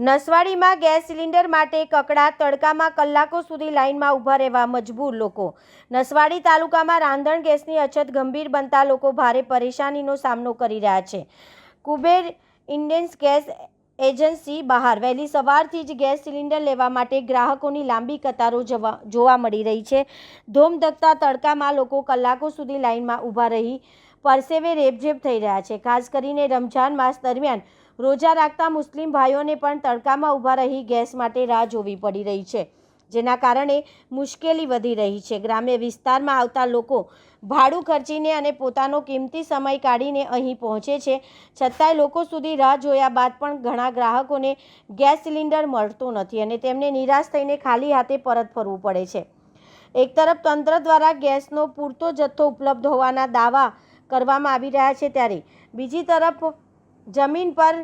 નસવાડીમાં gas cylinder માટે કકળાટ, તડકામાં કલાકો સુધી લાઇનમાં ઊભા રહેવા મજબૂર લોકો। નસવાડી તાલુકામાં રાંધણ ગેસની અછત ગંભીર બનતા લોકો ભારે પરેશાનીનો સામનો કરી રહ્યા છે। કુબેર ઇન્ડિયન ગેસ એજન્સી બહાર વહેલી સવારથી જ ગેસ સિલિન્ડર લેવા માટે ગ્રાહકોની લાંબી કતારો જોવા મળી રહી છે। ધોમધકતા તડકામાં લોકો કલાકો સુધી લાઇનમાં ઊભા રહી પરસેવે રેબઝેબ થઈ રહ્યા છે। ખાસ કરીને રમઝાન માસ દરમિયાન રોજા રાખતા મુસ્લિમ ભાઈઓને પણ તડકામાં ઊભા રહી ગેસ માટે રાહ જોવી પડી રહી છે, જેના કારણે મુશ્કેલી વધી રહી છે। ગ્રામ્ય વિસ્તારમાં આવતા લોકો ભાડું ખર્ચીને અને પોતાનો કિંમતી સમય કાઢીને અહીં પહોંચે છે, છતાંય લોકો સુધી રાહ જોયા બાદ પણ ઘણા ગ્રાહકોને ગેસ સિલિન્ડર મળતો નથી અને તેમને નિરાશ થઈને ખાલી હાથે પરત ફરવું પડે છે। એક તરફ તંત્ર દ્વારા ગેસનો પૂરતો જથ્થો ઉપલબ્ધ હોવાના દાવા કરવામાં આવી રહ્યા છે, ત્યારે બીજી તરફ જમીન પર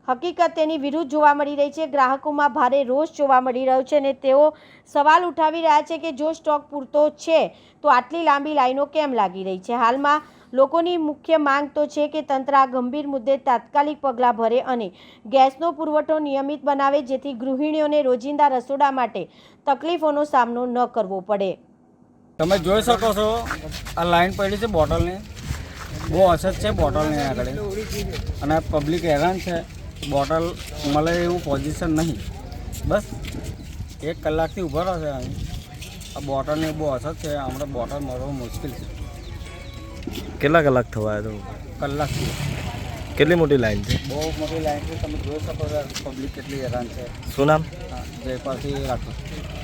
હકીકત તેની વિરુદ્ધ જોવા મળી રહી છે। ગ્રાહકોમાં ભારે રોષ જોવા મળી રહ્યો છે અને તેઓ સવાલ ઉઠાવી રહ્યા છે કે જો સ્ટોક પૂરતો છે તો આટલી લાંબી લાઈનો કેમ લાગી રહી છે। હાલમાં લોકોની મુખ્ય માંગ તો છે કે તંત્ર આ ગંભીર મુદ્દે તાત્કાલિક પગલાં ભરે અને ગેસનો પુરવઠો નિયમિત બનાવે, જેથી ગૃહિણીઓને રોજિંદા રસોડા માટે તકલીફોનો સામનો ન કરવો પડે। તમે જોઈ શકો છો આ લાઈન પડી છે બોટલની, બહુ અછત છે બોટલની આગળ અને પબ્લિક હેરાન છે। બોટલ મળે એવું પોઝિશન નહીં, બસ 1 કલાકથી ઊભા રહે છે અહીં। આ બોટલની બહુ અછત છે, હમણાં બોટલ મળવું મુશ્કેલ છે। કેટલા કલાક થવા તો કલાકથી કેટલી મોટી લાઈન છે? બહુ મોટી લાઈન છે, તમે જોઈ શકો છો પબ્લિક કેટલી હેરાન છે। શું નામ? જયપાલથી રાઠોડ।